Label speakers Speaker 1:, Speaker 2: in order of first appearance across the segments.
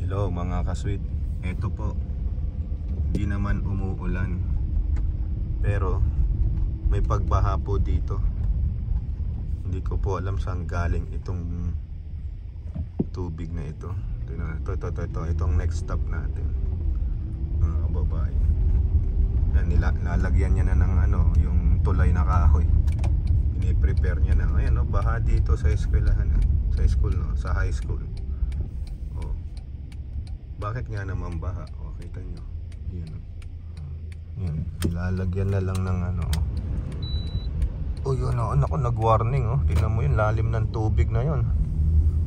Speaker 1: Hello mga kasweet. Ito po, hindi naman umuulan, pero may pagbaha po dito. Hindi ko po alam saan galing itong tubig na ito. Ito, itong next stop natin, mga kababae. Yan, nilalagyan niya na ng yung tulay na kahoy. Piniprepare niya na. Ayan, baha dito sa eskwelahan, sa school, sa high school. Bakit nga naman baha? Kita nyo. Yan. Ilalagyan na lang ng yun, ako nag-warning. Tingnan mo yun, lalim ng tubig na yun.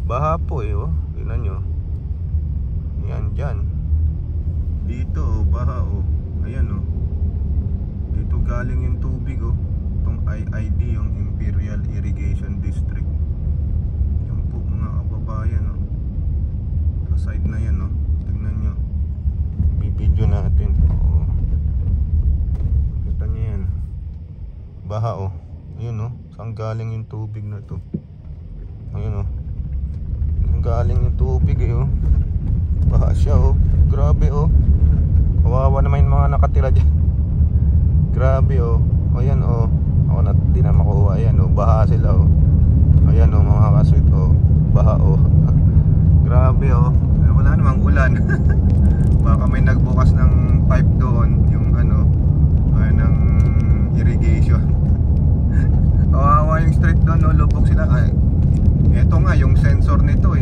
Speaker 1: Baha po tingnan nyo. Yan dyan. Dito baha ayan dito galing yung tubig itong IID, yung Imperial Irrigation District. Yan po mga kababayan sa side na yan tingnan nyo, bibidyo natin. Kita nyo yan, baha yun saan galing yung tubig na to. Ayun saan galing yung tubig baha siya grabe kawawa naman yung mga nakatira dyan. Grabe ayan ako na di na makuha. Ayan baha sila ayan mga kasweet baha grabe wala namang ulan. Baka may nagbukas ng pipe doon, yung ng irrigation. Kawawa yung street doon, lubog sila. Eto nga yung sensor nito